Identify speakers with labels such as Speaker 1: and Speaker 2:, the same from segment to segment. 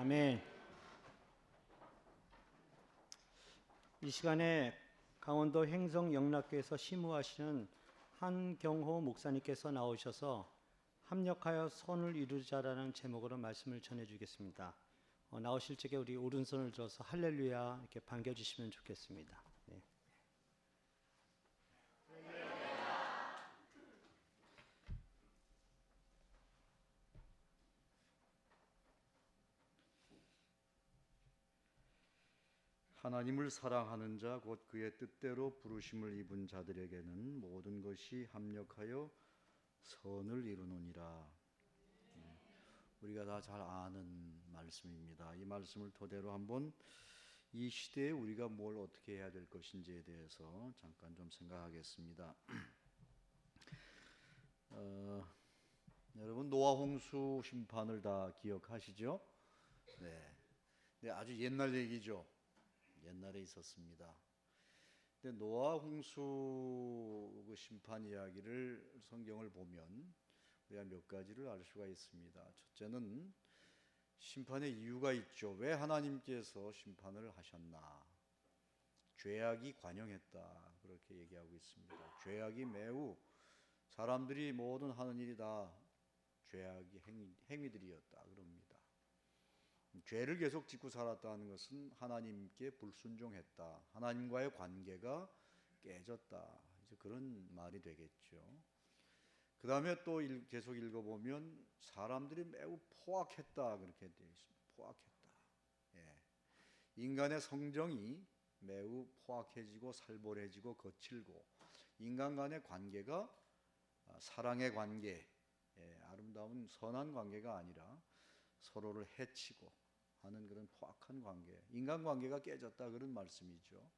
Speaker 1: 아멘. 이 시간에 강원도 행성 영락교에서 심우하시는 한경호 목사님께서 나오셔서 합력하여 선을 이루자라는 제목으로 말씀을 전해주겠습니다. 나오실 적에 우리 오른손을 들어서 할렐루야 이렇게 반겨주시면 좋겠습니다. 네.
Speaker 2: 하나님을 사랑하는 자 곧 그의 뜻대로 부르심을 입은 자들에게는 모든 것이 합력하여 선을 이루느니라. 우리가 다 잘 아는 말씀입니다. 이 말씀을 토대로 한번 이 시대에 우리가 뭘 어떻게 해야 될 것인지에 대해서 잠깐 좀 생각하겠습니다. 여러분 노아 홍수 심판을 다 기억하시죠? 네, 아주 옛날 얘기죠. 옛날에 있었습니다. 근데 노아 홍수 그 심판 이야기를 성경을 보면 우리가 몇 가지를 알 수가 있습니다. 첫째는 심판의 이유가 있죠. 왜 하나님께서 심판을 하셨나? 죄악이 관영했다. 그렇게 얘기하고 있습니다. 죄악이 매우 사람들이 모든 하는 일이 다 죄악의 행위들이었다. 그럽니다. 죄를 계속 짓고 살았다는 것은 하나님께 불순종했다. 하나님과의 관계가 깨졌다. 이제 그런 말이 되겠죠. 그 다음에 또 계속 읽어보면 사람들이 매우 포악했다. 그렇게 되어 있습니다. 포악했다. 예. 인간의 성정이 매우 포악해지고 살벌해지고 거칠고 인간 간의 관계가 사랑의 관계, 아름다운 선한 관계가 아니라 서로를 해치고 하는 그런 포악한 관계, 인간관계가 깨졌다 그런 말씀이죠.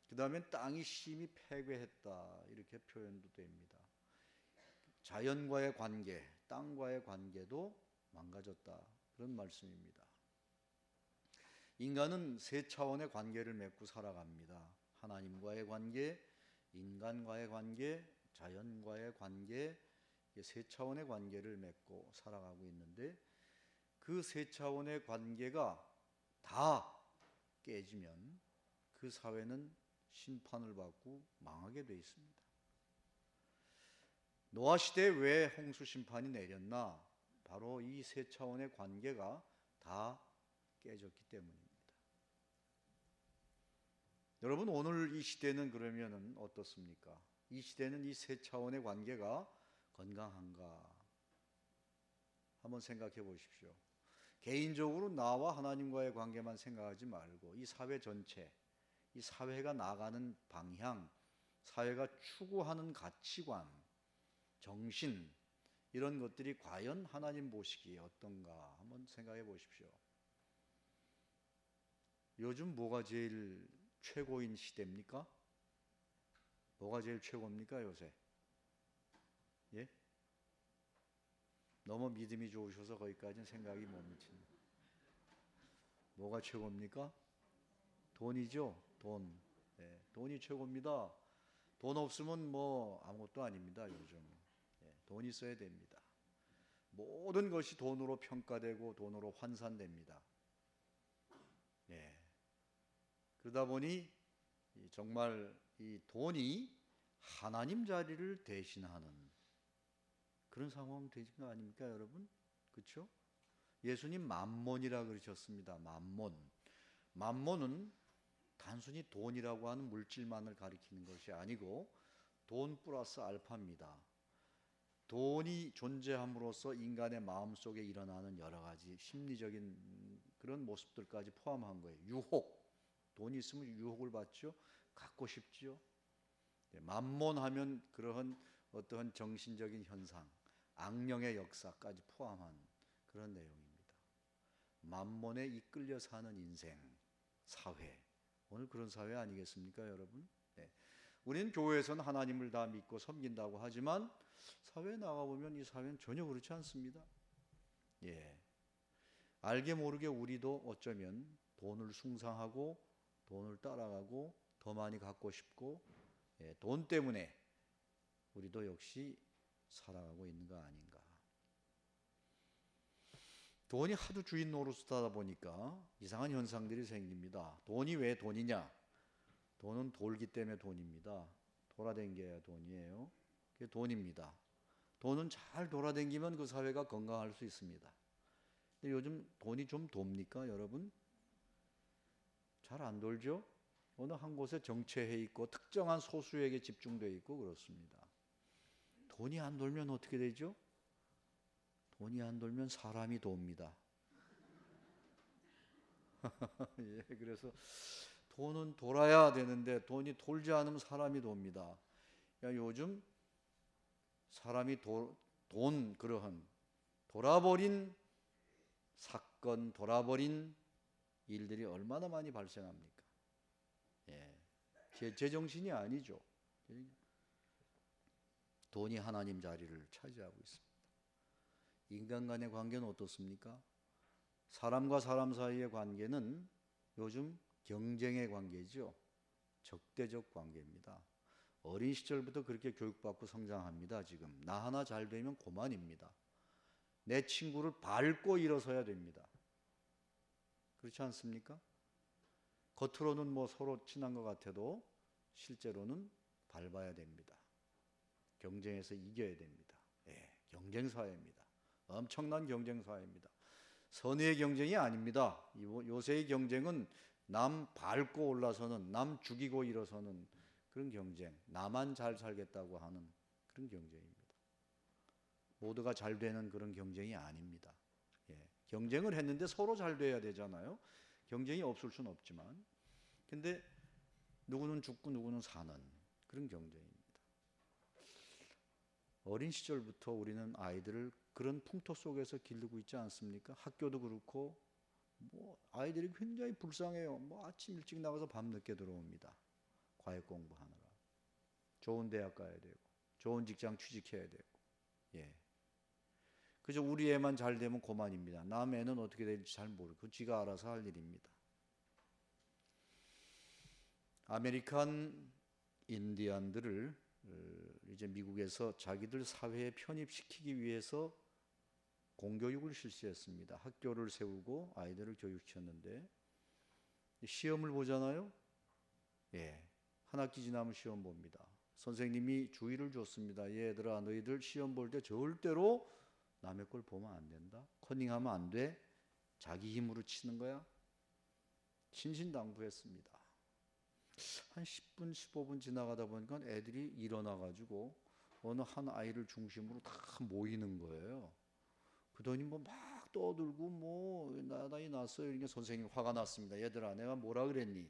Speaker 2: 그 다음에 땅이 심히 패괴했다 이렇게 표현도 됩니다. 자연과의 관계, 땅과의 관계도 망가졌다 그런 말씀입니다. 인간은 세 차원의 관계를 맺고 살아갑니다. 하나님과의 관계, 인간과의 관계, 자연과의 관계, 세 차원의 관계를 맺고 살아가고 있는데 그 세 차원의 관계가 다 깨지면 그 사회는 심판을 받고 망하게 되어 있습니다. 노아 시대에 왜 홍수 심판이 내렸나? 바로 이 세 차원의 관계가 다 깨졌기 때문입니다. 여러분 오늘 이 시대는 그러면 어떻습니까? 이 시대는 이 세 차원의 관계가 건강한가? 한번 생각해 보십시오. 개인적으로 나와 하나님과의 관계만 생각하지 말고 이 사회 전체, 이 사회가 나가는 방향, 사회가 추구하는 가치관, 정신 이런 것들이 과연 하나님 보시기에 어떤가 한번 생각해 보십시오. 요즘 뭐가 제일 최고인 시대입니까? 뭐가 제일 최고입니까 요새? 예? 너무 믿음이 좋으셔서 거기까지는 생각이 못 미치는. 뭐가 최고입니까? 돈이죠. 돈. 네, 돈이 최고입니다. 돈 없으면 뭐 아무것도 아닙니다. 요즘. 네, 돈 있어야 됩니다. 모든 것이 돈으로 평가되고 돈으로 환산됩니다. 네. 그러다 보니 정말 이 돈이 하나님 자리를 대신하는 그런 상황 되는 거 아닙니까, 여러분? 그렇죠? 예수님 만몬이라 그러셨습니다. 만몬. 만몬은 단순히 돈이라고 하는 물질만을 가리키는 것이 아니고 돈 플러스 알파입니다. 돈이 존재함으로써 인간의 마음속에 일어나는 여러 가지 심리적인 그런 모습들까지 포함한 거예요. 유혹. 돈이 있으면 유혹을 받죠. 갖고 싶죠. 만몬하면 그러한 어떠한 정신적인 현상, 악령의 역사까지 포함한 그런 내용입니다. 만몬에 이끌려 사는 인생, 사회. 오늘 그런 사회 아니겠습니까, 여러분? 네. 우리는 교회에서는 하나님을 다 믿고 섬긴다고 하지만 사회에 나가보면 이 사회는 전혀 그렇지 않습니다. 예. 알게 모르게 우리도 어쩌면 돈을 숭상하고 돈을 따라가고 더 많이 갖고 싶고 돈 때문에 우리도 역시 살아가고 있는 거 아닌가. 돈이 하도 주인 노릇하다 보니까 이상한 현상들이 생깁니다. 돈이 왜 돈이냐? 돈은 돌기 때문에 돈입니다. 돌아다녀야 돈이에요. 그게 돈입니다. 돈은 잘 돌아다니면 그 사회가 건강할 수 있습니다. 근데 요즘 돈이 좀 돕니까, 여러분? 잘 안 돌죠? 어느 한 곳에 정체해 있고 특정한 소수에게 집중되어 있고 그렇습니다. 돈이 안 돌면 어떻게 되죠? 돈이 안 돌면 사람이 돕니다. 예, 그래서 돈은 돌아야 되는데 돈이 돌지 않으면 사람이 돕니다. 그러니까 요즘 사람이 그러한 돌아버린 사건, 돌아버린 일들이 얼마나 많이 발생합니까? 예, 제정신이 아니죠. 돈이 하나님 자리를 차지하고 있습니다. 인간 간의 관계는 어떻습니까? 사람과 사람 사이의 관계는 요즘 경쟁의 관계죠. 적대적 관계입니다. 어린 시절부터 그렇게 교육받고 성장합니다. 지금 나 하나 잘 되면 고만입니다. 내 친구를 밟고 일어서야 됩니다. 그렇지 않습니까? 겉으로는 뭐 서로 친한 것 같아도 실제로는 밟아야 됩니다. 경쟁에서 이겨야 됩니다. 예, 경쟁 사회입니다. 엄청난 경쟁 사회입니다. 선의의 경쟁이 아닙니다. 요새의 경쟁은 남 밟고 올라서는, 남 죽이고 일어서는 그런 경쟁, 나만 잘 살겠다고 하는 그런 경쟁입니다. 모두가 잘 되는 그런 경쟁이 아닙니다. 예, 경쟁을 했는데 서로 잘 돼야 되잖아요. 경쟁이 없을 수는 없지만, 근데 누구는 죽고 누구는 사는 그런 경쟁입니다. 어린 시절부터 우리는 아이들을 그런 풍토 속에서 기르고 있지 않습니까? 학교도 그렇고 뭐 아이들이 굉장히 불쌍해요. 뭐 아침 일찍 나가서 밤 늦게 들어옵니다. 과외 공부하느라. 좋은 대학 가야 되고 좋은 직장 취직해야 되고. 예. 그저 우리 애만 잘 되면 고만입니다. 남 애는 어떻게 될지 잘 모르고 지가 알아서 할 일입니다. 아메리칸 인디안들을 이제 미국에서 자기들 사회에 편입시키기 위해서 공교육을 실시했습니다. 학교를 세우고 아이들을 교육시켰는데 시험을 보잖아요. 예, 한 학기 지나면 시험 봅니다. 선생님이 주의를 줬습니다. 얘들아, 너희들 시험 볼 때 절대로 남의 걸 보면 안 된다. 커닝하면 안 돼. 자기 힘으로 치는 거야. 신신당부했습니다. 한 10분, 15분 지나가다 보니까 애들이 일어나가지고 어느 한 아이를 중심으로 다 모이는 거예요. 그러더니 뭐 막 떠들고 뭐 나이 났어요. 이러니까 선생님이 화가 났습니다. 얘들아, 내가 뭐라 그랬니?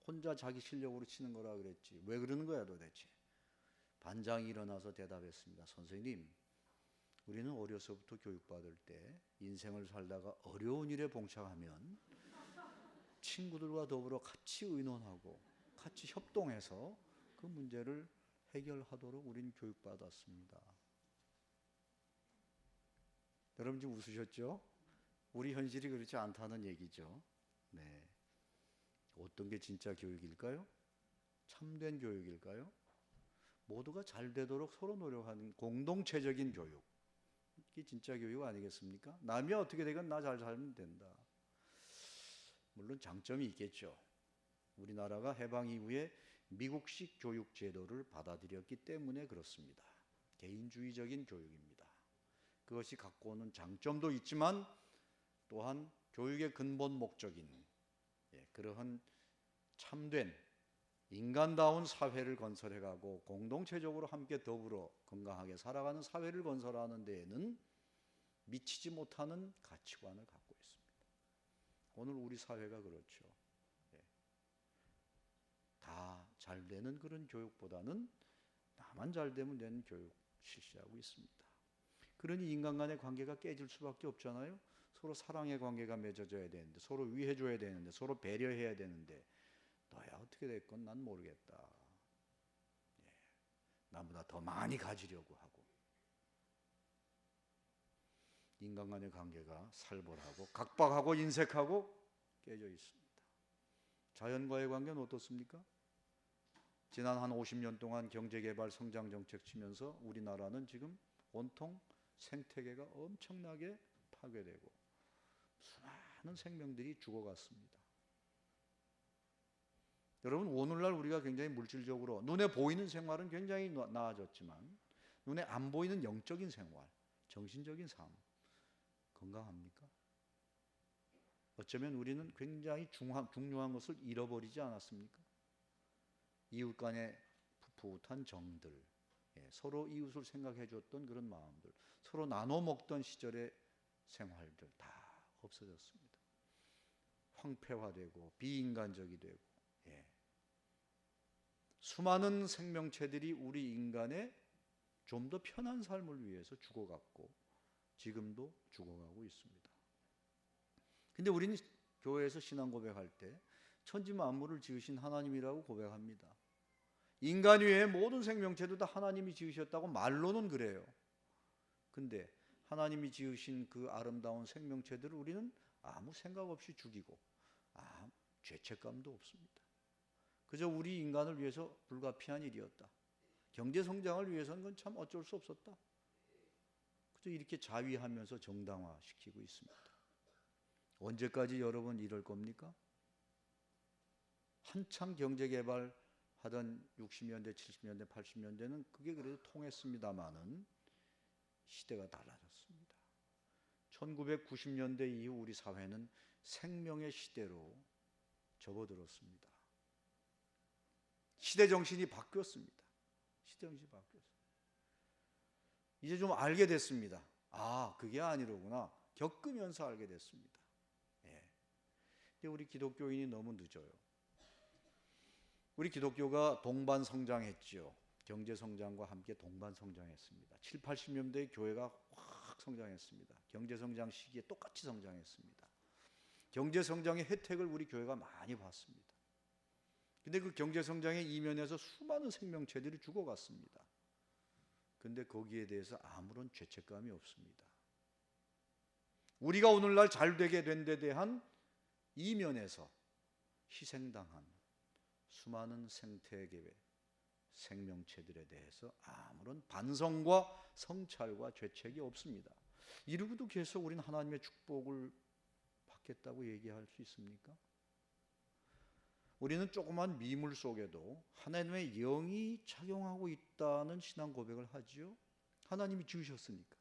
Speaker 2: 혼자 자기 실력으로 치는 거라 그랬지. 왜 그러는 거야 도대체? 반장이 일어나서 대답했습니다. 선생님, 우리는 어려서부터 교육받을 때 인생을 살다가 어려운 일에 봉착하면 친구들과 더불어 같이 의논하고 같이 협동해서 그 문제를 해결하도록 우리는 교육받았습니다. 여러분 지금 웃으셨죠? 우리 현실이 그렇지 않다는 얘기죠. 네. 어떤 게 진짜 교육일까요? 참된 교육일까요? 모두가 잘 되도록 서로 노력하는 공동체적인 교육. 이게 진짜 교육 아니겠습니까? 남이 어떻게 되건 나 잘 살면 된다. 물론 장점이 있겠죠. 우리나라가 해방 이후에 미국식 교육 제도를 받아들였기 때문에 그렇습니다. 개인주의적인 교육입니다. 그것이 갖고 오는 장점도 있지만 또한 교육의 근본 목적인 그러한 참된 인간다운 사회를 건설해가고 공동체적으로 함께 더불어 건강하게 살아가는 사회를 건설하는 데에는 미치지 못하는 가치관을 갖고 있습니다. 오늘 우리 사회가 그렇죠. 다 잘 되는 그런 교육보다는 나만 잘 되면 되는 교육 실시하고 있습니다. 그러니 인간 간의 관계가 깨질 수밖에 없잖아요. 서로 사랑의 관계가 맺어져야 되는데, 서로 위해줘야 되는데, 서로 배려해야 되는데, 너야 어떻게 됐건 난 모르겠다. 나보다 더 많이 가지려고 하고, 인간 간의 관계가 살벌하고 각박하고 인색하고 깨져 있습니다. 자연과의 관계는 어떻습니까? 지난 한 50년 동안 경제개발 성장정책 치면서 우리나라는 지금 온통 생태계가 엄청나게 파괴되고 수많은 생명들이 죽어갔습니다. 여러분, 오늘날 우리가 굉장히 물질적으로 눈에 보이는 생활은 굉장히 나아졌지만 눈에 안 보이는 영적인 생활, 정신적인 삶 건강합니까? 어쩌면 우리는 굉장히 중요한 것을 잃어버리지 않았습니까? 이웃 간의 풋풋한 정들, 서로 이웃을 생각해 줬던 그런 마음들, 서로 나눠 먹던 시절의 생활들 다 없어졌습니다. 황폐화되고 비인간적이 되고, 수많은 생명체들이 우리 인간의 좀 더 편한 삶을 위해서 죽어갔고 지금도 죽어가고 있습니다. 근데 우리는 교회에서 신앙 고백할 때 천지 만물을 지으신 하나님이라고 고백합니다. 인간 외의 모든 생명체도 다 하나님이 지으셨다고 말로는 그래요. 근데 하나님이 지으신 그 아름다운 생명체들을 우리는 아무 생각 없이 죽이고 아무 죄책감도 없습니다. 그저 우리 인간을 위해서 불가피한 일이었다. 경제 성장을 위해서는 그건 참 어쩔 수 없었다. 그저 이렇게 자위하면서 정당화시키고 있습니다. 언제까지 여러분 이럴 겁니까? 한참 경제개발 하던 60년대, 70년대, 80년대는 그게 그래도 통했습니다마는 시대가 달라졌습니다. 1990년대 이후 우리 사회는 생명의 시대로 접어들었습니다. 시대 정신이 바뀌었습니다. 시대 정신이 바뀌었어요. 이제 좀 알게 됐습니다. 아, 그게 아니로구나. 겪으면서 알게 됐습니다. 근데 우리 기독교인이 너무 늦어요. 우리 기독교가 동반 성장했지요. 경제 성장과 함께 동반 성장했습니다. 7, 80년대에 교회가 확 성장했습니다. 경제 성장 시기에 똑같이 성장했습니다. 경제 성장의 혜택을 우리 교회가 많이 봤습니다. 근데 그 경제 성장의 이면에서 수많은 생명체들이 죽어갔습니다. 근데 거기에 대해서 아무런 죄책감이 없습니다. 우리가 오늘날 잘 되게 된 데 대한 이면에서 희생당한 수많은 생태계의 생명체들에 대해서 아무런 반성과 성찰과 죄책이 없습니다. 이러고도 계속 우리는 하나님의 축복을 받겠다고 얘기할 수 있습니까? 우리는 조그만 미물 속에도 하나님의 영이 작용하고 있다는 신앙 고백을 하지요. 하나님이 지으셨으니까.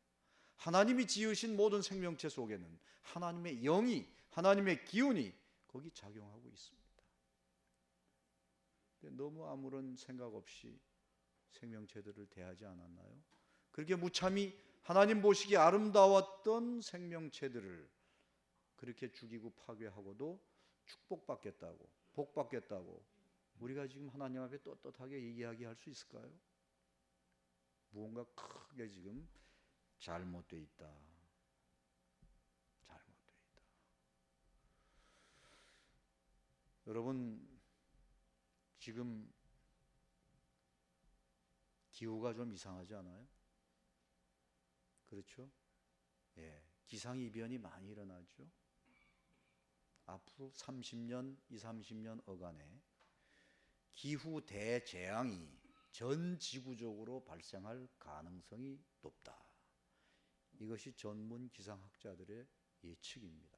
Speaker 2: 하나님이 지으신 모든 생명체 속에는 하나님의 영이, 하나님의 기운이 거기 작용하고 있습니다. 근데 너무 아무런 생각 없이 생명체들을 대하지 않았나요? 그렇게 무참히 하나님 보시기에 아름다웠던 생명체들을 그렇게 죽이고 파괴하고도 축복받겠다고, 복받겠다고 우리가 지금 하나님 앞에 떳떳하게 이야기할 수 있을까요? 무언가 크게 지금 잘못되어 있다. 잘못되어 있다. 여러분, 지금 기후가 좀 이상하지 않아요? 그렇죠? 기상이변이 많이 일어나죠. 앞으로 30년, 20, 30년 어간에 기후 대재앙이 전 지구적으로 발생할 가능성이 높다. 이것이 전문 기상학자들의 예측입니다.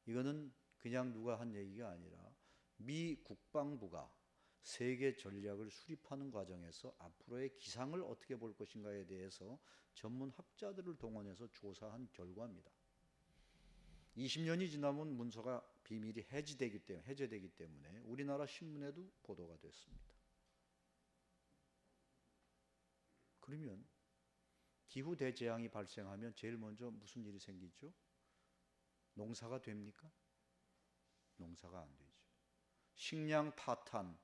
Speaker 2: 이거는 그냥 누가 한 얘기가 아니라 미 국방부가 세계 전략을 수립하는 과정에서 앞으로의 기상을 어떻게 볼 것인가에 대해서 전문 학자들을 동원해서 조사한 결과입니다. 20년이 지나면 문서가 비밀이 해제되기 때문에 우리나라 신문에도 보도가 됐습니다. 그러면 기후 대재앙이 발생하면 제일 먼저 무슨 일이 생기죠? 농사가 됩니까? 농사가 안 되죠. 식량 파탄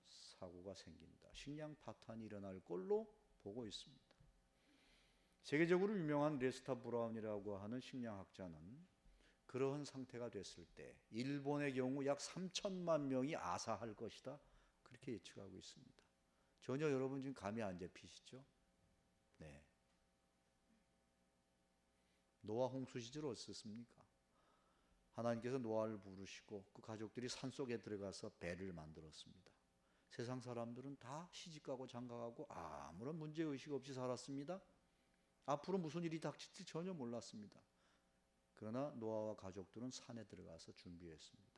Speaker 2: 사고가 생긴다. 식량 파탄이 일어날 걸로 보고 있습니다. 세계적으로 유명한 레스터 브라운이라고 하는 식량학자는 그러한 상태가 됐을 때 일본의 경우 약 3천만 명이 아사할 것이다. 그렇게 예측하고 있습니다. 전혀 여러분 지금 감이 안 잡히시죠? 네. 노아 홍수 시절 어땠습니까? 하나님께서 노아를 부르시고 그 가족들이 산속에 들어가서 배를 만들었습니다. 세상 사람들은 다 시집가고 장가가고 아무런 문제의식 없이 살았습니다. 앞으로 무슨 일이 닥칠지 전혀 몰랐습니다. 그러나 노아와 가족들은 산에 들어가서 준비했습니다.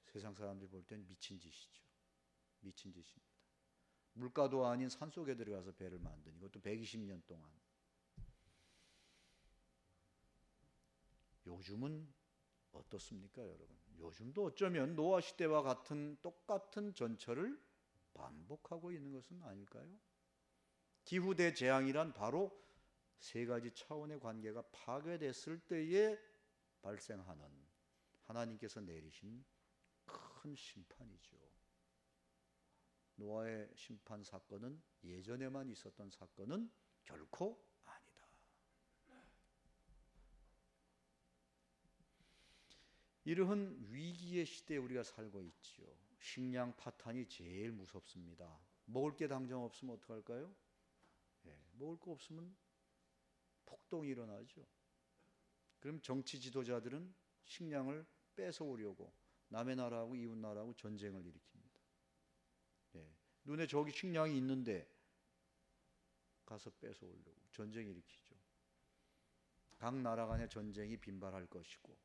Speaker 2: 세상 사람들이 볼 땐 미친 짓이죠. 미친 짓입니다. 물가도 아닌 산속에 들어가서 배를 만든 이것도 120년 동안. 요즘은 어떻습니까, 여러분? 요즘도 어쩌면 노아 시대와 같은 똑같은 전철을 반복하고 있는 것은 아닐까요? 기후 대재앙이란 바로 세 가지 차원의 관계가 파괴됐을 때에 발생하는 하나님께서 내리신 큰 심판이죠. 노아의 심판 사건은 예전에만 있었던 사건은 결코 아니다. 이러한 위기의 시대에 우리가 살고 있지요. 식량 파탄이 제일 무섭습니다. 먹을 게 당장 없으면 어떡할까요? 먹을 거 없으면 폭동이 일어나죠. 그럼 정치 지도자들은 식량을 뺏어오려고 남의 나라하고 이웃 나라하고 전쟁을 일으킵니다. 눈에 저기 식량이 있는데 가서 뺏어오려고 전쟁 일으키죠. 각 나라 간의 전쟁이 빈발할 것이고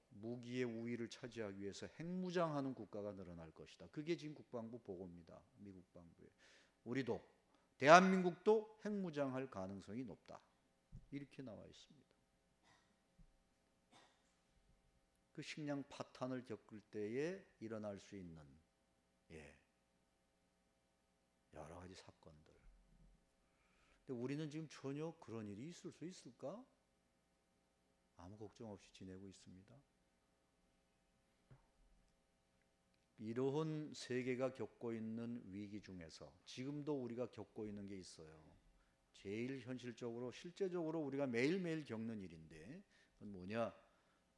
Speaker 2: 무기의 우위를 차지하기 위해서 핵무장하는 국가가 늘어날 것이다. 그게 지금 국방부 보고입니다. 미 국방부에. 우리도 대한민국도 핵무장할 가능성이 높다. 이렇게 나와 있습니다. 그 식량 파탄을 겪을 때에 일어날 수 있는 여러 가지 사건들. 근데 우리는 지금 전혀 그런 일이 있을 수 있을까? 아무 걱정 없이 지내고 있습니다. 이러한 세계가 겪고 있는 위기 중에서 지금도 우리가 겪고 있는 게 있어요. 제일 현실적으로 실제적으로 우리가 매일매일 겪는 일인데 그건 뭐냐?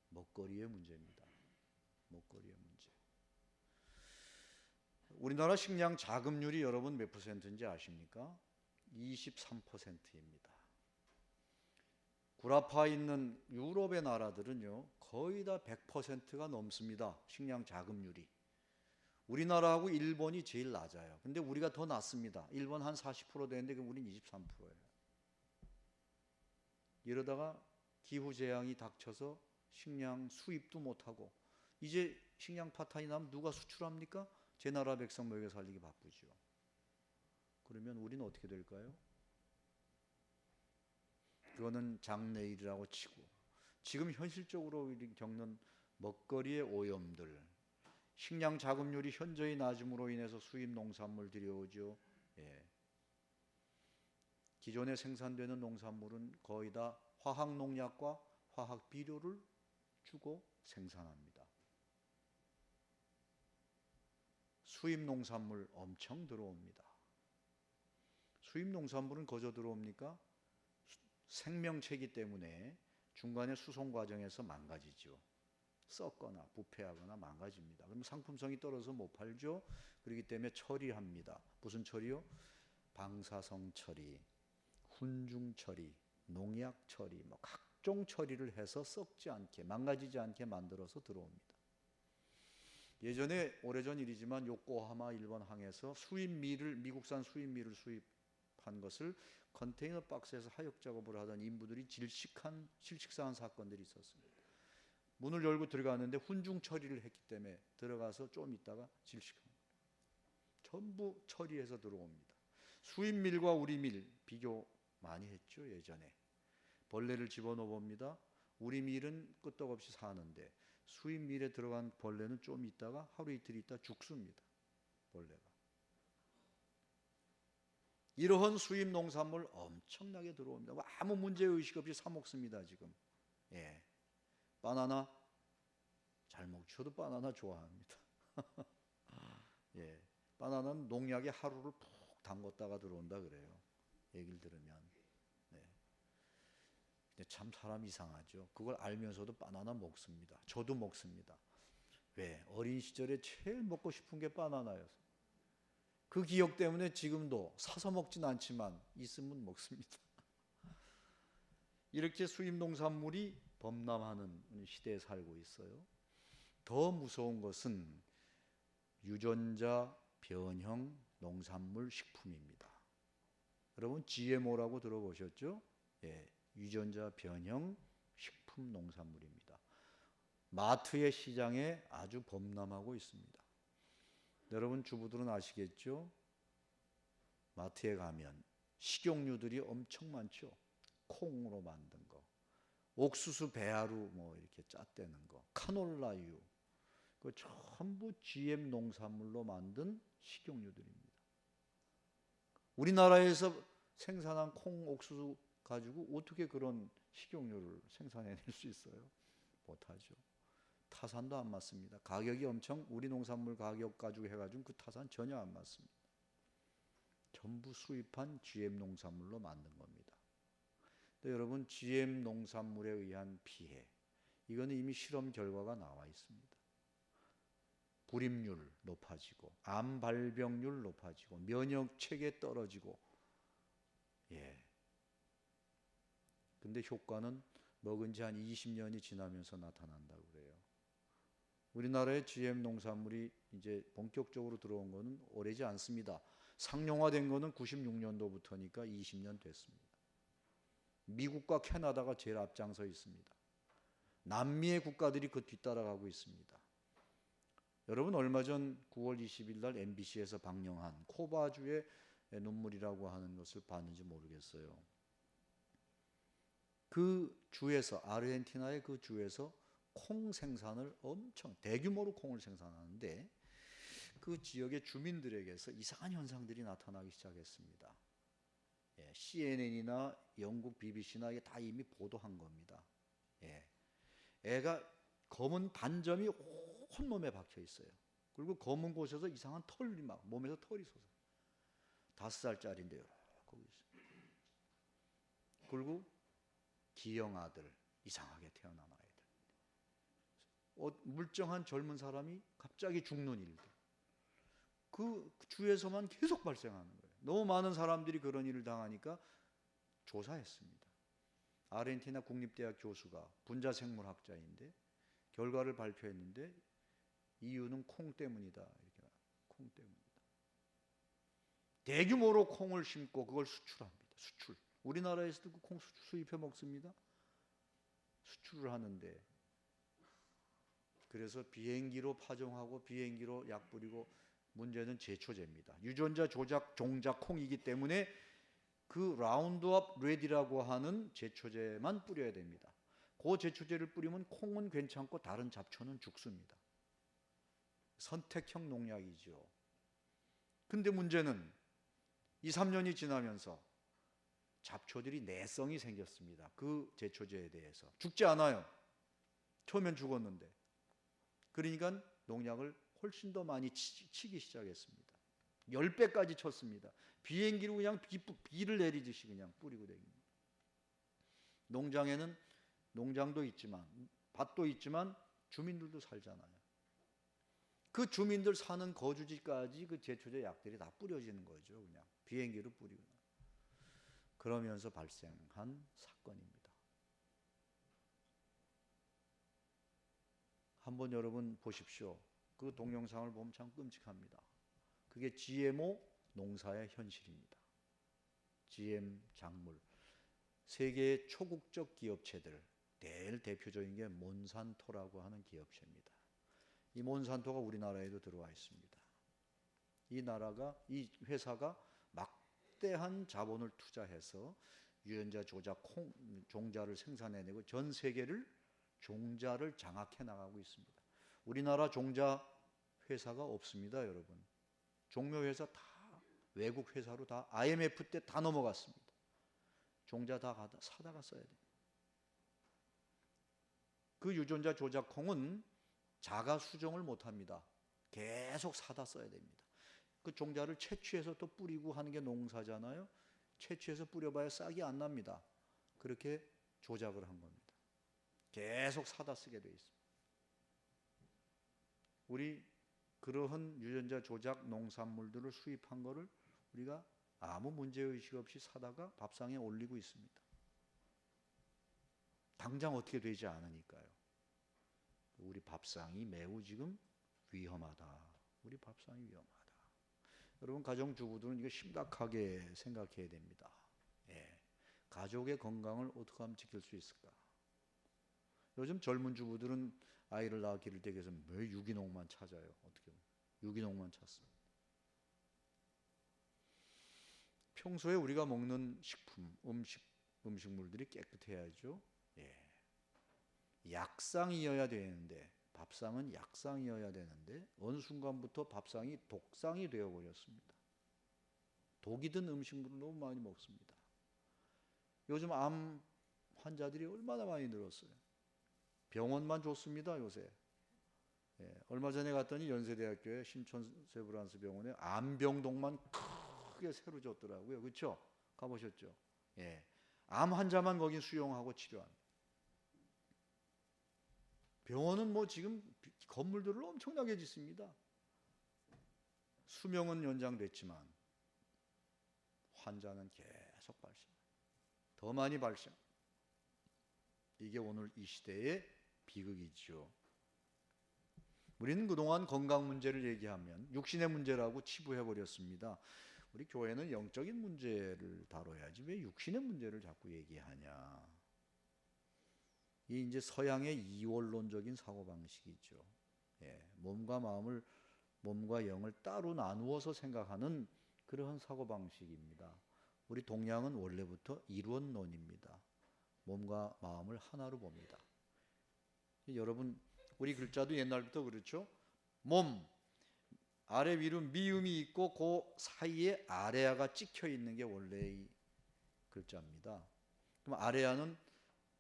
Speaker 2: 먹거리의 문제입니다. 먹거리의 문제. 우리나라 식량 자급률이 여러분 몇 퍼센트인지 아십니까? 23%입니다. 구라파 있는 유럽의 나라들은요 거의 다 100%가 넘습니다. 식량 자급률이. 우리나라하고 일본이 제일 낮아요. 근데 우리가 더 낮습니다. 일본 한 40% 되는데 그럼 우린 23%예요. 이러다가 기후재앙이 닥쳐서 식량 수입도 못하고 이제 식량 파탄이 나면 누가 수출합니까? 제 나라 백성 먹여 살리기 바쁘죠. 그러면 우리는 어떻게 될까요? 그거는 장래일이라고 치고 지금 현실적으로 겪는 먹거리의 오염들 식량 자급률이 현저히 낮음으로 인해서 수입 농산물 들여오죠. 기존에 생산되는 농산물은 거의 다 화학 농약과 화학 비료를 주고 생산합니다. 수입 농산물 엄청 들어옵니다. 수입 농산물은 거저 들어옵니까? 생명체이기 때문에 중간에 수송 과정에서 망가지죠. 썩거나 부패하거나 망가집니다. 그럼 상품성이 떨어져서 못 팔죠. 그렇기 때문에 처리합니다. 무슨 처리요? 방사성 처리, 훈중 처리, 농약 처리, 각종 처리를 해서 썩지 않게 망가지지 않게 만들어서 들어옵니다. 예전에 오래전 일이지만 요코하마 일본 항에서 수입밀을 미국산 수입밀을 수입한 것을 컨테이너 박스에서 하역 작업을 하던 인부들이 질식사한 사건들이 있었습니다. 문을 열고 들어갔는데 훈중 처리를 했기 때문에 들어가서 좀 있다가 질식합니다. 전부 처리해서 들어옵니다. 수입밀과 우리 밀 비교 많이 했죠. 예전에 벌레를 집어넣어 봅니다. 우리 밀은 끄떡없이 사는데 수입밀에 들어간 벌레는 좀 있다가 하루 이틀 있다 죽습니다. 벌레가. 이러한 수입 농산물 엄청나게 들어옵니다. 아무 문제의식 없이 사 먹습니다. 지금. 바나나 잘 먹죠. 저도 바나나 좋아합니다. 바나나는 농약에 하루를 푹 담궜다가 들어온다 그래요. 얘기를 들으면. 근데 참 사람 이상하죠. 그걸 알면서도 바나나 먹습니다. 저도 먹습니다. 왜? 어린 시절에 제일 먹고 싶은 게 바나나였어요. 그 기억 때문에 지금도 사서 먹진 않지만 있으면 먹습니다. 이렇게 수입 농산물이 범람하는 시대에 살고 있어요. 더 무서운 것은 유전자 변형 농산물 식품입니다. 여러분 GMO라고 들어보셨죠? 예, 유전자 변형 식품 농산물입니다. 마트의 시장에 아주 범람하고 있습니다. 여러분 주부들은 아시겠죠? 마트에 가면 식용유들이 엄청 많죠. 콩으로 만든 거, 옥수수 배아루 뭐 이렇게 짰대는 거, 카놀라유, 그 전부 GM 농산물로 만든 식용유들입니다. 우리나라에서 생산한 콩, 옥수수 가지고 어떻게 그런 식용유를 생산해낼 수 있어요? 못하죠. 타산도 안 맞습니다. 가격이 엄청 우리 농산물 가격 가지고 해가지고 그 타산 전혀 안 맞습니다. 전부 수입한 GM 농산물로 만든 겁니다. 근데 여러분 GM 농산물에 의한 피해, 이거는 이미 실험 결과가 나와 있습니다. 불임률 높아지고 암 발병률 높아지고 면역 체계 떨어지고, 예. 근데 효과는 먹은 지 한 20년이 지나면서 나타난다고 그래요. 우리나라의 GM 농산물이 이제 본격적으로 들어온 거는 오래지 않습니다. 상용화된 거는 96년도부터니까 20년 됐습니다. 미국과 캐나다가 제일 앞장서 있습니다. 남미의 국가들이 그 뒤따라가고 있습니다. 여러분 얼마 전 9월 20일 날 MBC에서 방영한 코바주의 눈물이라고 하는 것을 봤는지 모르겠어요. 그 주에서, 아르헨티나의 그 주에서 콩 생산을 엄청 대규모로 콩을 생산하는데 그 지역의 주민들에게서 이상한 현상들이 나타나기 시작했습니다. 예, CNN이나 영국 BBC나 이게 다 이미 보도한 겁니다. 예, 애가 검은 반점이 온몸에 박혀 있어요. 그리고 검은 곳에서 이상한 털이 막 몸에서 털이 솟아요. 5살짜리인데요. 거기 있어요. 그리고 기형 아들, 이상하게 태어난 아이들. 물정한 젊은 사람이 갑자기 죽는 일들. 그 주에서만 계속 발생하는 거예요. 너무 많은 사람들이 그런 일을 당하니까 조사했습니다. 아르헨티나 국립대학 교수가 분자생물학자인데 결과를 발표했는데 이유는 콩 때문이다. 이렇게 콩 때문이다. 대규모로 콩을 심고 그걸 수출합니다. 수출. 우리나라에서도 그 콩 수입해 먹습니다. 수출을 하는데 그래서 비행기로 파종하고 비행기로 약 뿌리고 문제는 제초제입니다. 유전자 조작 종자 콩이기 때문에 그 라운드업 레디라고 하는 제초제만 뿌려야 됩니다. 그 제초제를 뿌리면 콩은 괜찮고 다른 잡초는 죽습니다. 선택형 농약이죠. 근데 문제는 2, 3년이 지나면서 잡초들이 내성이 생겼습니다. 그 제초제에 대해서. 죽지 않아요. 처음엔 죽었는데. 그러니까 농약을 훨씬 더 많이 치기 시작했습니다. 10배까지 쳤습니다. 비행기로 그냥 비를 내리듯이 그냥 뿌리고 다닙니다. 농장에는 농장도 있지만 밭도 있지만 주민들도 살잖아요. 그 주민들 사는 거주지까지 그 제초제 약들이 다 뿌려지는 거죠. 그냥 비행기로 뿌리고. 그러면서 발생한 사건입니다. 한번 여러분 보십시오. 그 동영상을 보면 참 끔찍합니다. 그게 GMO 농사의 현실입니다. GM 작물. 세계의 초국적 기업체들, 제일 대표적인 게 몬산토라고 하는 기업체입니다. 이 몬산토가 우리나라에도 들어와 있습니다. 이 회사가 막대한 자본을 투자해서 유전자 조작 종자를 생산해내고 전 세계를 종자를 장악해 나가고 있습니다. 우리나라 종자 회사가 없습니다, 여러분. 종묘 회사 다 외국 회사로 다 IMF 때 다 넘어갔습니다. 종자 다 사다가 써야 됩니다. 그 유전자 조작 콩은 자가 수정을 못합니다. 계속 사다 써야 됩니다. 그 종자를 채취해서 또 뿌리고 하는 게 농사잖아요. 채취해서 뿌려봐야 싹이 안 납니다. 그렇게 조작을 한 겁니다. 계속 사다 쓰게 돼 있습니다. 우리 그러한 유전자 조작 농산물들을 수입한 거를 우리가 아무 문제의식 없이 사다가 밥상에 올리고 있습니다. 당장 어떻게 되지 않으니까요. 우리 밥상이 매우 지금 위험하다. 우리 밥상이 위험하다. 여러분 가정주부들은 이거 심각하게 생각해야 됩니다. 예. 가족의 건강을 어떻게 하면 지킬 수 있을까? 요즘 젊은 주부들은 아이를 낳아 기를 때 위해서 왜 유기농만 찾아요? 어떻게 보면 유기농만 찾습니다. 평소에 우리가 먹는 식품, 음식물들이 깨끗해야죠. 예. 약상이어야 되는데, 밥상은 약상이어야 되는데 어느 순간부터 밥상이 독상이 되어 버렸습니다. 독이 든 음식물을 너무 많이 먹습니다. 요즘 암 환자들이 얼마나 많이 늘었어요. 병원만 좋습니다, 요새. 예, 얼마 전에 갔더니 연세대학교의 신촌세브란스 병원에 암병동만 크게 새로 졌더라고요. 그렇죠? 가보셨죠? 예, 암 환자만 거긴 수용하고 치료합니다. 병원은 뭐 지금 건물들을 엄청나게 짓습니다. 수명은 연장됐지만 환자는 계속 발생. 더 많이 발생. 이게 오늘 이 시대의 비극이죠. 우리는 그동안 건강 문제를 얘기하면 육신의 문제라고 치부해 버렸습니다. 우리 교회는 영적인 문제를 다뤄야지 왜 육신의 문제를 자꾸 얘기하냐. 이 이제 서양의 이원론적인 사고 방식이죠. 예, 몸과 영을 따로 나누어서 생각하는 그러한 사고 방식입니다. 우리 동양은 원래부터 이원론입니다. 몸과 마음을 하나로 봅니다. 여러분 우리 글자도 옛날부터 그렇죠. 몸 아래 위로 미음이 있고 그 사이에 아레아가 찍혀 있는 게 원래의 글자입니다. 그럼 아레아는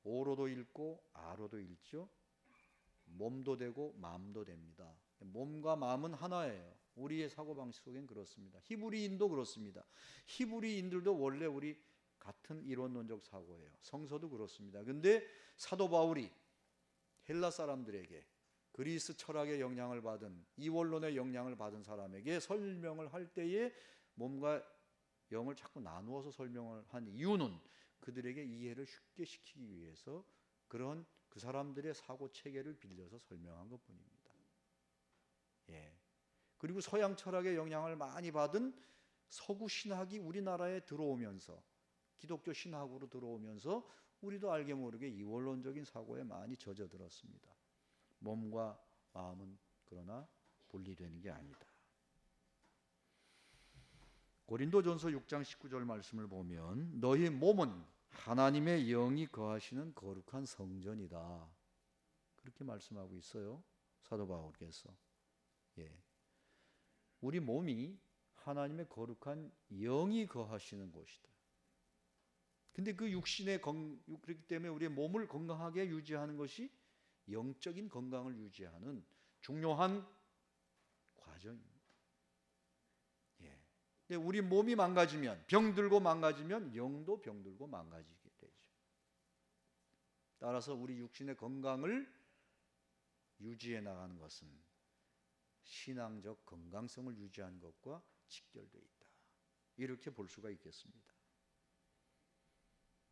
Speaker 2: 오로도 읽고 아로도 읽죠. 몸도 되고 마음도 됩니다. 몸과 마음은 하나예요. 우리의 사고방식 속엔 그렇습니다. 히브리인도 그렇습니다. 히브리인들도 원래 우리 같은 이론론적 사고예요. 성서도 그렇습니다. 근데 사도 바울이 헬라 사람들에게 그리스 철학의 영향을 받은 이원론의 영향을 받은 사람에게 설명을 할 때에 몸과 영을 자꾸 나누어서 설명을 한 이유는 그들에게 이해를 쉽게 시키기 위해서 그런 그 사람들의 사고 체계를 빌려서 설명한 것뿐입니다. 예. 그리고 서양 철학의 영향을 많이 받은 서구 신학이 우리나라에 들어오면서 기독교 신학으로 들어오면서 우리도 알게 모르게 이원론적인 사고에 많이 젖어들었습니다. 몸과 마음은 그러나 분리되는 게 아니다. 고린도전서 6장 19절 말씀을 보면 너희 몸은 하나님의 영이 거하시는 거룩한 성전이다. 그렇게 말씀하고 있어요. 사도 바울께서. 예. 우리 몸이 하나님의 거룩한 영이 거하시는 곳이다. 근데 그 육신의 그렇기 때문에 우리의 몸을 건강하게 유지하는 것이 영적인 건강을 유지하는 중요한 과정입니다. 예. 근데 우리 몸이 망가지면 병들고 망가지면 영도 병들고 망가지게 되죠. 따라서 우리 육신의 건강을 유지해 나가는 것은 신앙적 건강성을 유지하는 것과 직결되어 있다. 이렇게 볼 수가 있겠습니다.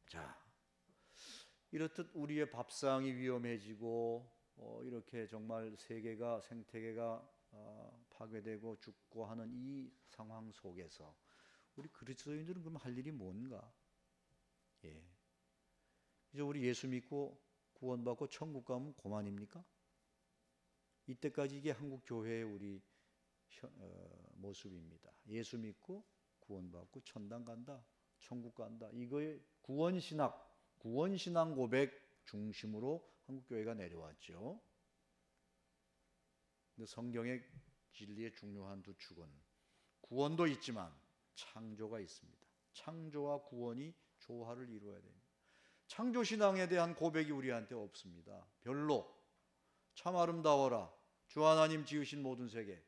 Speaker 2: 자, 이렇듯 우리의 밥상이 위험해지고 이렇게 정말 세계가 생태계가 파괴되고 죽고 하는 이 상황 속에서 우리 그리스도인들은 그럼 할 일이 뭔가? 예. 이제 우리 예수 믿고 구원받고 천국 가면 고만입니까? 이때까지 이게 한국 교회의 우리 모습입니다. 예수 믿고 구원받고 천당 간다, 천국 간다. 이거의 구원신앙 고백 중심으로 한국 교회가 내려왔죠. 근데 성경의 진리의 중요한 두 축은 구원도 있지만 창조가 있습니다. 창조와 구원이 조화를 이루어야 됩니다. 창조신앙에 대한 고백이 우리한테 없습니다. 별로. 참 아름다워라. 주 하나님 지으신 모든 세계.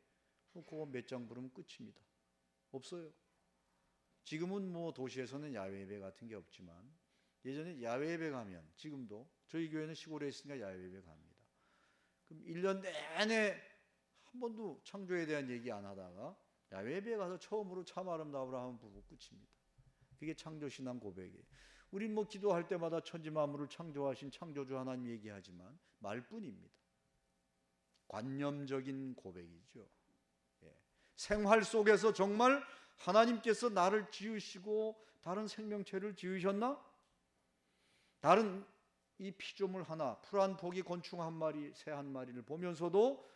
Speaker 2: 그거 몇 장 부르면 끝입니다. 없어요. 지금은 뭐 도시에서는 야외 예배 같은 게 없지만 예전에 야외 예배 가면 지금도 저희 교회는 시골에 있으니까 야외 예배 갑니다. 그럼 1년 내내 한 번도 창조에 대한 얘기 안 하다가 야외 예배 가서 처음으로 참 아름다워라 하면 부르고 끝입니다. 그게 창조신앙 고백이에요. 우린 뭐 기도할 때마다 천지 만물을 창조하신 창조주 하나님 얘기하지만 말뿐입니다. 관념적인 고백이죠. 예. 생활 속에서 정말 하나님께서 나를 지으시고 다른 생명체를 지으셨나? 다른 이 피조물 하나, 풀 한 포기, 곤충 한 마리, 새 한 마리를 보면서도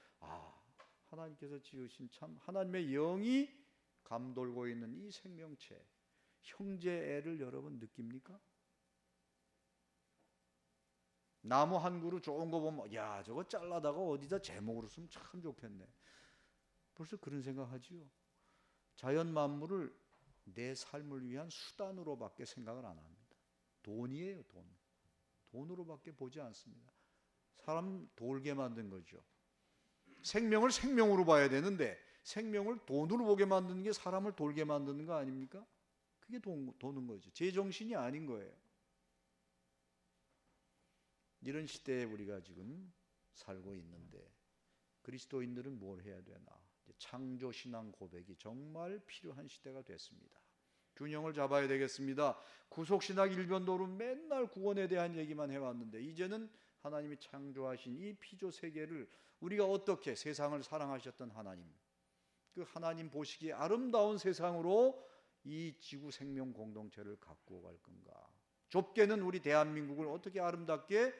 Speaker 2: 하나님께서 지으신 참 하나님의 영이 감돌고 있는 이 생명체, 형제애를 여러분 느낍니까? 나무 한 그루 좋은 거 보면 야, 저거 잘라다가 어디다 제목으로 쓰면 참 좋겠네. 벌써 그런 생각하지요. 자연 만물을 내 삶을 위한 수단으로밖에 생각을 안 합니다. 돈이에요, 돈. 돈으로밖에 보지 않습니다. 사람 돌게 만든 거죠. 생명을 생명으로 봐야 되는데 생명을 돈으로 보게 만드는 게 사람을 돌게 만드는 거 아닙니까? 그게 도는 거죠. 제정신이 아닌 거예요. 이런 시대에 우리가 지금 살고 있는데 그리스도인들은 뭘 해야 되나? 창조 신앙 고백이 정말 필요한 시대가 됐습니다. 균형을 잡아야 되겠습니다. 구속 신학 일변도로 맨날 구원에 대한 얘기만 해왔는데 이제는 하나님이 창조하신 이 피조 세계를 우리가 어떻게 세상을 사랑하셨던 하나님, 그 하나님 보시기에 아름다운 세상으로 이 지구 생명 공동체를 갖고 갈 건가? 좁게는 우리 대한민국을 어떻게 아름답게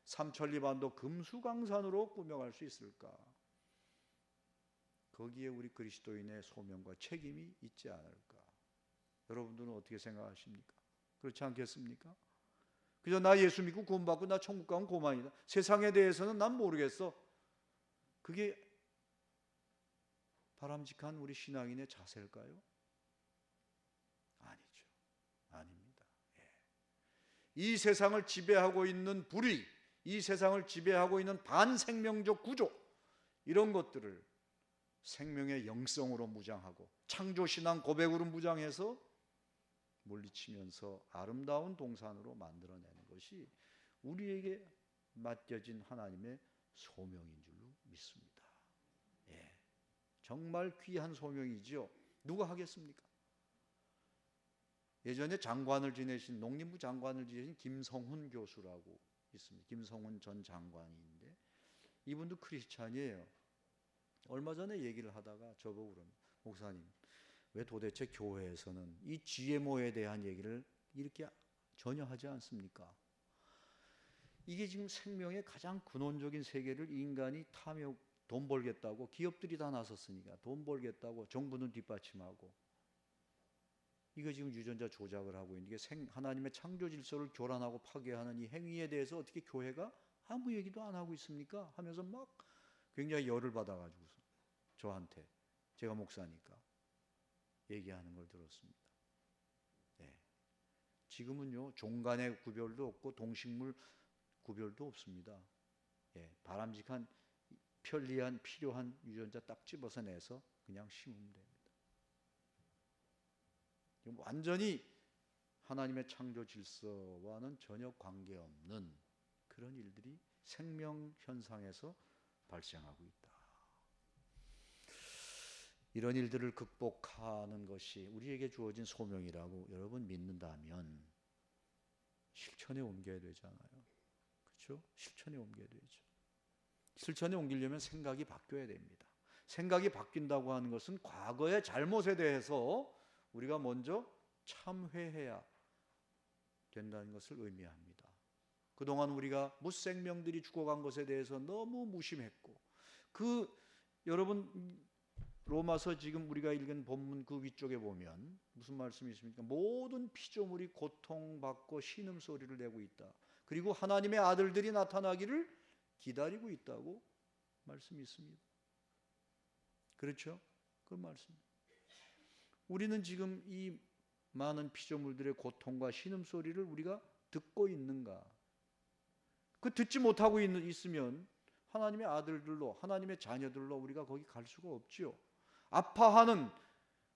Speaker 2: 삼천리반도 금수강산으로 꾸며갈 수 있을까? 거기에 우리 그리스도인의 소명과 책임이 있지 않을까? 여러분들은 어떻게 생각하십니까? 그렇지 않겠습니까? 그저 나 예수 믿고 구원받고 나 천국 가면 고만이다. 세상에 대해서는 난 모르겠어. 그게 바람직한 우리 신앙인의 자세일까요? 아니죠. 아닙니다. 이 세상을 지배하고 있는 불의, 이 세상을 지배하고 있는 반생명적 구조, 이런 것들을 생명의 영성으로 무장하고 창조신앙 고백으로 무장해서 물리치면서 아름다운 동산으로 만들어내는 것이 우리에게 맡겨진 하나님의 소명인 줄로 믿습니다. 정말 귀한 소명이죠. 누가 하겠습니까? 예전에 장관을 지내신, 농림부 장관을 지내신 김성훈 교수라고 있습니다. 김성훈 전 장관인데 이분도 크리스찬이에요. 얼마 전에 얘기를 하다가 저보고 그럽니다. 목사님, 왜 도대체 교회에서는 이 GMO에 대한 얘기를 이렇게 전혀 하지 않습니까? 이게 지금 생명의 가장 근원적인 세계를 인간이 탐욕, 돈 벌겠다고 기업들이 다 나섰으니까 돈 벌겠다고 정부는 뒷받침하고 이거 지금 유전자 조작을 하고 있는 게 하나님의 창조 질서를 교란하고 파괴하는 이 행위에 대해서 어떻게 교회가 아무 얘기도 안 하고 있습니까? 하면서 막 굉장히 열을 받아가지고 저한테 제가 목사니까 얘기하는 걸 들었습니다. 지금은요 종간의 구별도 없고 동식물 구별도 없습니다. 바람직한 편리한 필요한 유전자 딱 집어서 내서 그냥 심으면 됩니다. 완전히 하나님의 창조 질서와는 전혀 관계없는 그런 일들이 생명 현상에서 발생하고 있다. 이런 일들을 극복하는 것이 우리에게 주어진 소명이라고 여러분 믿는다면 실천에 옮겨야 되잖아요. 그렇죠? 실천에 옮겨야 되죠. 실천에 옮기려면 생각이 바뀌어야 됩니다. 생각이 바뀐다고 하는 것은 과거의 잘못에 대해서 우리가 먼저 참회해야 된다는 것을 의미합니다. 그동안 우리가 무생명들이 죽어간 것에 대해서 너무 무심했고 여러분 로마서 지금 우리가 읽은 본문 그 위쪽에 보면 무슨 말씀이 있습니까? 모든 피조물이 고통받고 신음소리를 내고 있다. 그리고 하나님의 아들들이 나타나기를 기다리고 있다고 말씀이 있습니다. 그렇죠? 그 말씀. 우리는 지금 이 많은 피조물들의 고통과 신음소리를 우리가 듣고 있는가? 그 듣지 못하고 있으면 하나님의 아들들로, 하나님의 자녀들로 우리가 거기 갈 수가 없지요. 아파하는,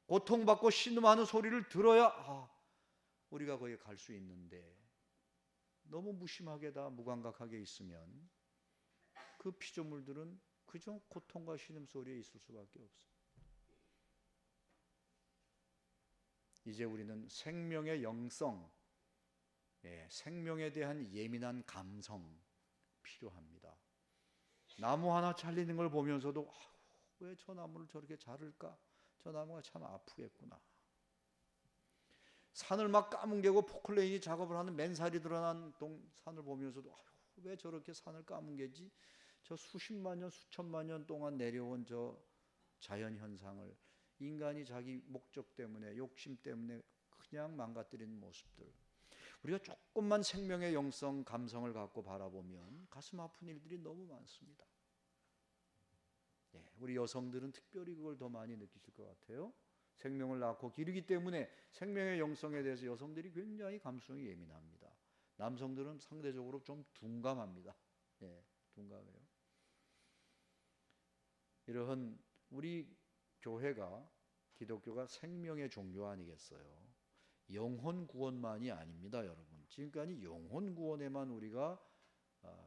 Speaker 2: 고통받고 신음하는 소리를 들어야 우리가 거기에 갈 수 있는데 너무 무심하게 다 무감각하게 있으면 그 피조물들은 그저 고통과 신음소리에 있을 수밖에 없어요. 이제 우리는 생명의 영성, 생명에 대한 예민한 감성 필요합니다. 나무 하나 잘리는 걸 보면서도 왜 저 나무를 저렇게 자를까? 저 나무가 참 아프겠구나. 산을 막 까뭉개고 포클레인이 작업을 하는 맨살이 드러난 산을 보면서도 왜 저렇게 산을 까뭉개지? 저 수십만 년, 수천만 년 동안 내려온 저 자연 현상을 인간이 자기 목적 때문에, 욕심 때문에 그냥 망가뜨리는 모습들. 우리가 조금만 생명의 영성, 감성을 갖고 바라보면 가슴 아픈 일들이 너무 많습니다. 우리 여성들은 특별히 그걸 더 많이 느끼실 것 같아요. 생명을 낳고 기르기 때문에 생명의 영성에 대해서 여성들이 굉장히 감수성이 예민합니다. 남성들은 상대적으로 좀 둔감합니다. 둔감해요. 이러한 우리 교회가, 기독교가 생명의 종교 아니겠어요? 영혼 구원만이 아닙니다, 여러분. 지금까지 영혼 구원에만 우리가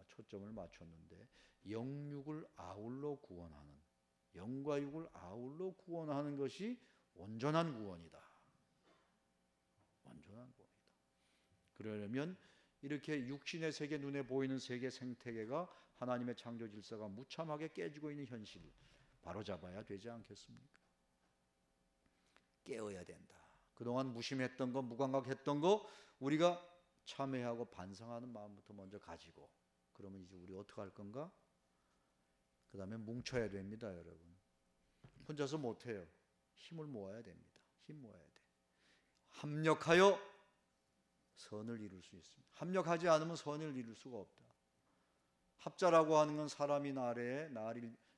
Speaker 2: 초점을 맞췄는데 영육을 아울러 구원하는, 영과 육을 아울러 구원하는 것이 온전한 구원이다. 온전한 구원이다. 그러려면 이렇게 육신의 세계, 눈에 보이는 세계 생태계가 하나님의 창조 질서가 무참하게 깨지고 있는 현실을 바로잡아야 되지 않겠습니까? 깨어야 된다. 그동안 무심했던 거, 무감각했던 거 우리가 참회하고 반성하는 마음부터 먼저 가지고, 그러면 이제 우리 어떻게 할 건가? 그 다음에 뭉쳐야 됩니다, 여러분. 혼자서 못해요. 힘을 모아야 됩니다. 힘 모아야 돼. 합력하여 선을 이룰 수 있습니다. 합력하지 않으면 선을 이룰 수가 없다. 합자라고 하는 건 사람이 나래에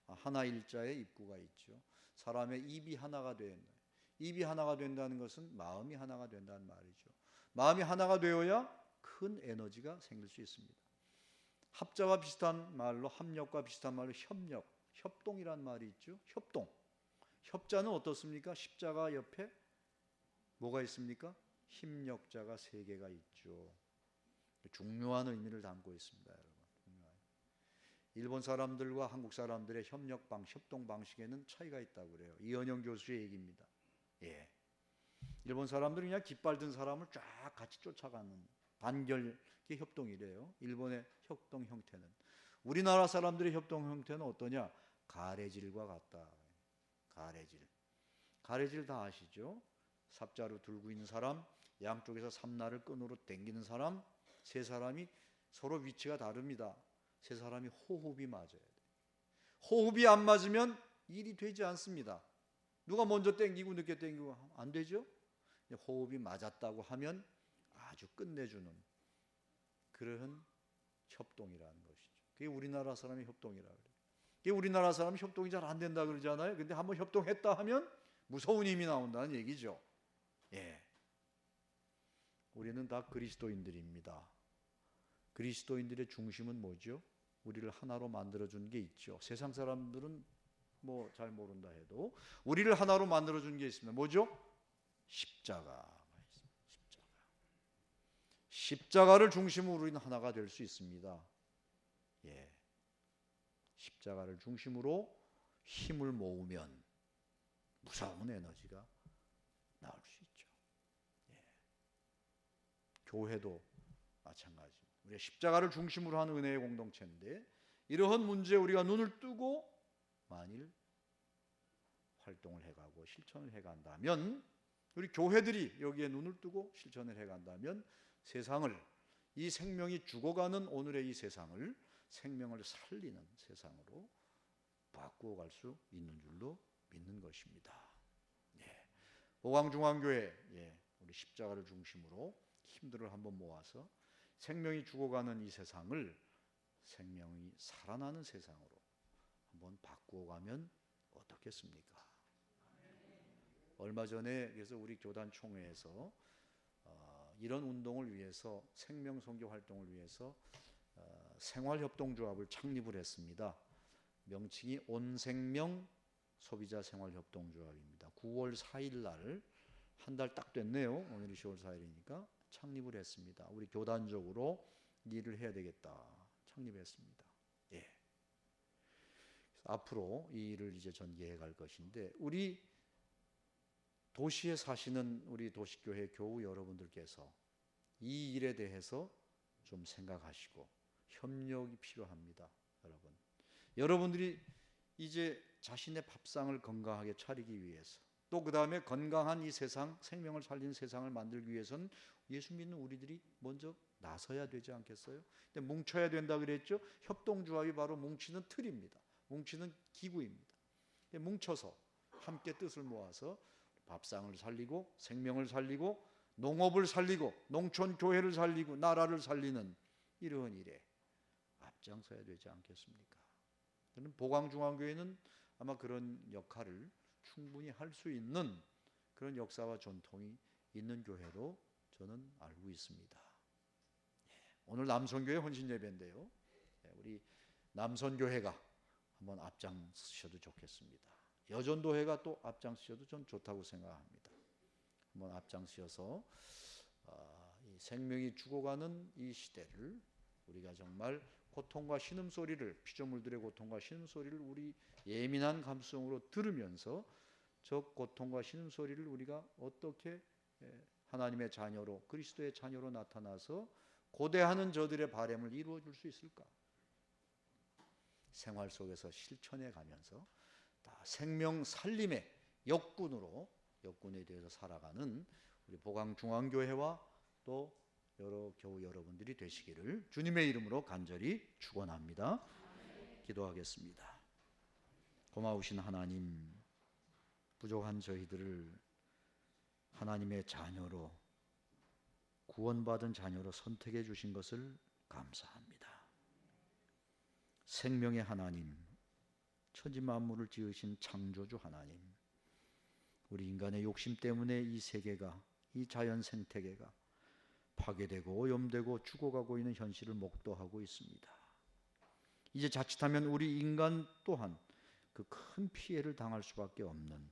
Speaker 2: 하나 일자에 입구가 있죠. 사람의 입이 하나가 된다. 입이 하나가 된다는 것은 마음이 하나가 된다는 말이죠. 마음이 하나가 되어야 큰 에너지가 생길 수 있습니다. 합자와 비슷한 말로, 합력과 비슷한 말로 협력, 협동이란 말이 있죠. 협동. 협자는 어떻습니까? 십자가 옆에 뭐가 있습니까? 힘력자가 3개가 있죠. 중요한 의미를 담고 있습니다, 여러분. 일본 사람들과 한국 사람들의 협동 방식에는 차이가 있다고 그래요. 이현영 교수의 얘기입니다. 일본 사람들은 그냥 깃발 든 사람을 쫙 같이 쫓아가는 단결의 협동이래요. 일본의 협동 형태는. 우리나라 사람들의 협동 형태는 어떠냐? 가래질과 같다. 가래질 다 아시죠? 삽자루 들고 있는 사람, 양쪽에서 삼날을 끈으로 당기는 사람, 3사람이 서로 위치가 다릅니다. 3사람이 호흡이 맞아야 돼. 호흡이 안 맞으면 일이 되지 않습니다. 누가 먼저 당기고 늦게 당기고 안 되죠? 호흡이 맞았다고 하면 아주 끝내주는 그런 협동이라는 것이죠. 그게 우리나라 사람의 협동이라고 그래요. 그게 우리나라 사람이 협동이 잘 안 된다 그러잖아요. 근데 한번 협동했다 하면 무서운 힘이 나온다는 얘기죠. 우리는 다 그리스도인들입니다. 그리스도인들의 중심은 뭐죠? 우리를 하나로 만들어준 게 있죠. 세상 사람들은 뭐 잘 모른다 해도 우리를 하나로 만들어준 게 있습니다. 뭐죠? 십자가. 십자가를 중심으로 우리는 하나가 될 수 있습니다. 십자가를 중심으로 힘을 모으면 무서운 에너지가 나올 수 있죠. 교회도 마찬가지입니다. 우리가 십자가를 중심으로 하는 은혜의 공동체인데 이러한 문제에 우리가 눈을 뜨고 만일 활동을 해가고 실천을 해간다면, 우리 교회들이 여기에 눈을 뜨고 실천을 해간다면 세상을, 이 생명이 죽어가는 오늘의 이 세상을 생명을 살리는 세상으로 바꾸어 갈 수 있는 줄로 믿는 것입니다. 보광중앙교회 우리 십자가를 중심으로 힘들을 한번 모아서 생명이 죽어가는 이 세상을 생명이 살아나는 세상으로 한번 바꾸어 가면 어떻겠습니까? 얼마 전에 그래서 우리 교단 총회에서 이런 운동을 위해서, 생명 선교 활동을 위해서 생활협동조합을 창립을 했습니다. 명칭이 온생명 소비자 생활협동조합입니다. 9월 4일 날, 한 달 딱 됐네요. 오늘이 10월 4일이니까 창립을 했습니다. 우리 교단적으로 일을 해야 되겠다 창립했습니다. 그래서 앞으로 이 일을 이제 전개해 갈 것인데, 우리 도시에 사시는 우리 도시교회 교우 여러분들께서 이 일에 대해서 좀 생각하시고 협력이 필요합니다. 여러분들이 이제 자신의 밥상을 건강하게 차리기 위해서, 또 그 다음에 건강한 이 세상, 생명을 살리는 세상을 만들기 위해서는 예수 믿는 우리들이 먼저 나서야 되지 않겠어요? 근데 뭉쳐야 된다 그랬죠? 협동조합이 바로 뭉치는 틀입니다. 뭉치는 기구입니다. 뭉쳐서 함께 뜻을 모아서 밥상을 살리고 생명을 살리고 농업을 살리고 농촌 교회를 살리고 나라를 살리는 이러한 일에 앞장서야 되지 않겠습니까? 저는 보광중앙교회는 아마 그런 역할을 충분히 할 수 있는 그런 역사와 전통이 있는 교회로 저는 알고 있습니다. 오늘 남선교회 헌신예배인데요. 우리 남선교회가 한번 앞장서셔도 좋겠습니다. 여전도회가 또 앞장서셔도 전 좋다고 생각합니다. 한번 앞장서서 이 생명이 죽어가는 이 시대를 우리가 정말 고통과 신음소리를, 피조물들의 고통과 신음소리를 우리 예민한 감성으로 들으면서 저 고통과 신음소리를 우리가 어떻게 하나님의 자녀로, 그리스도의 자녀로 나타나서 고대하는 저들의 바람을 이루어 줄 수 있을까? 생활 속에서 실천해 가면서 다 생명 살림의 역군에 대해서 살아가는 우리 보광중앙교회와 또 여러 교우 여러분들이 되시기를 주님의 이름으로 간절히 축원합니다. 기도하겠습니다. 고마우신 하나님, 부족한 저희들을 하나님의 자녀로, 구원받은 자녀로 선택해 주신 것을 감사합니다. 생명의 하나님, 천지 만물을 지으신 창조주 하나님, 우리 인간의 욕심 때문에 이 세계가, 이 자연 생태계가 파괴되고 오염되고 죽어가고 있는 현실을 목도하고 있습니다. 이제 자칫하면 우리 인간 또한 그 큰 피해를 당할 수밖에 없는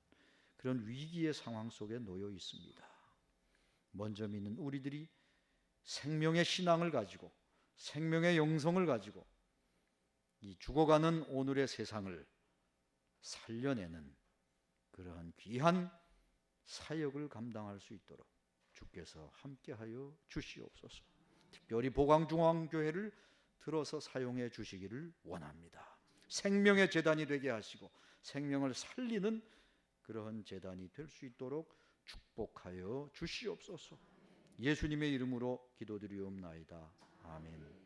Speaker 2: 그런 위기의 상황 속에 놓여 있습니다. 먼저 믿는 우리들이 생명의 신앙을 가지고, 생명의 영성을 가지고 이 죽어가는 오늘의 세상을 살려내는 그러한 귀한 사역을 감당할 수 있도록 주께서 함께하여 주시옵소서. 특별히 보광중앙교회를 들어서 사용해 주시기를 원합니다. 생명의 제단이 되게 하시고 생명을 살리는 그러한 제단이 될 수 있도록 축복하여 주시옵소서. 예수님의 이름으로 기도드리옵나이다. 아멘.